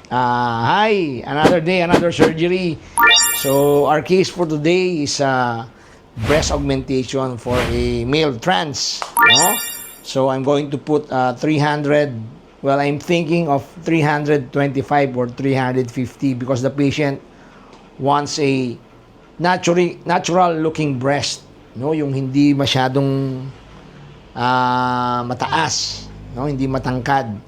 Hi, another day, another surgery. So our case for today is breast augmentation for a male trans. No? So I'm going to put 300. Well, I'm thinking of 325 or 350 because the patient wants a natural looking breast. No, yung hindi masyadong mataas, no, hindi matangkad.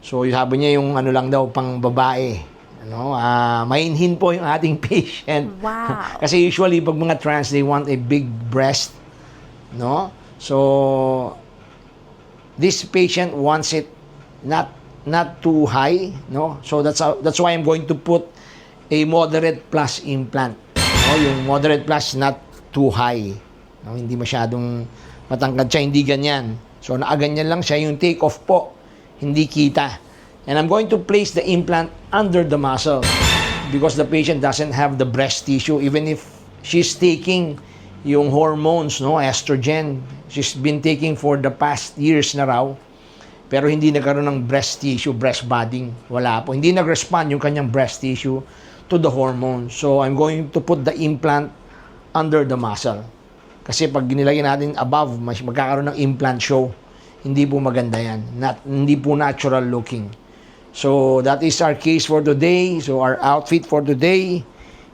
So, sabi niya yung ano lang daw pang babae. Ano, mainhin po yung ating patient. Wow. Kasi usually pag mga trans, they want a big breast, no? So this patient wants it not too high, no? So that's why I'm going to put a moderate plus implant. No, yung moderate plus not too high. No, hindi masyadong matangkad siya, hindi ganyan. So nakaganyan lang siya, yung take off po hindi kita. And I'm going to place the implant under the muscle because the patient doesn't have the breast tissue even if she's taking yung hormones, no, estrogen. She's been taking for the past years na raw. Pero hindi nagkaroon ng breast tissue, breast budding. Wala po. Hindi nag-respond yung kanyang breast tissue to the hormone. So I'm going to put the implant under the muscle. Kasi pag ginilagay natin above, magkakaroon ng implant show. Hindi po maganda yan. Hindi po natural looking. So that is our case for today. So our outfit for today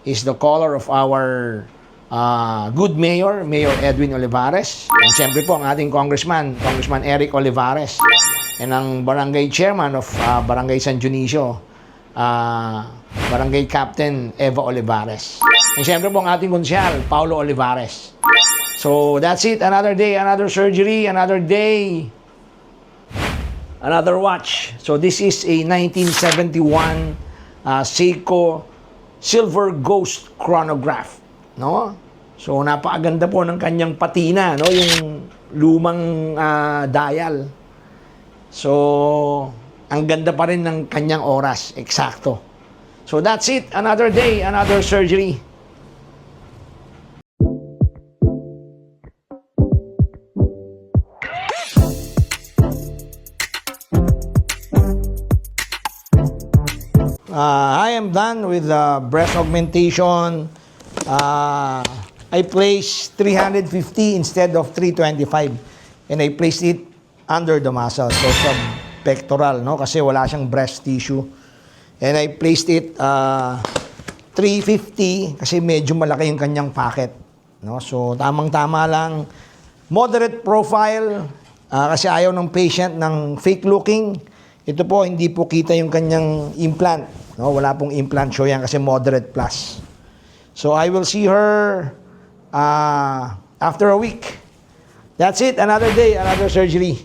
is the color of our good mayor, Mayor Edwin Olivares. And siyempre po ang ating Congressman Eric Olivares. And ang barangay chairman of Barangay San Dionisio, Barangay Captain Eva Olivares. And siyempre po ang ating konsyal, Paulo Olivares. So that's it. Another day, another surgery, another day, another watch. So this is a 1971 Seiko Silver Ghost chronograph, no? So napakaganda po ng kanyang patina, no? Yung lumang dial. So ang ganda pa rin ng kanyang oras, eksakto. So that's it. Another day, another surgery. I am done with breast augmentation. I placed 350 instead of 325. And I placed it under the muscle. So subpectoral, no? Kasi wala siyang breast tissue. And I placed it 350 kasi medyo malaki yung kanyang pocket. No? So tamang-tama lang. Moderate profile kasi ayaw ng patient ng fake looking. Ito po, hindi po kita yung kanyang implant. No? Wala pong implant show yan kasi moderate plus. So I will see her after a week. That's it. Another day, another surgery.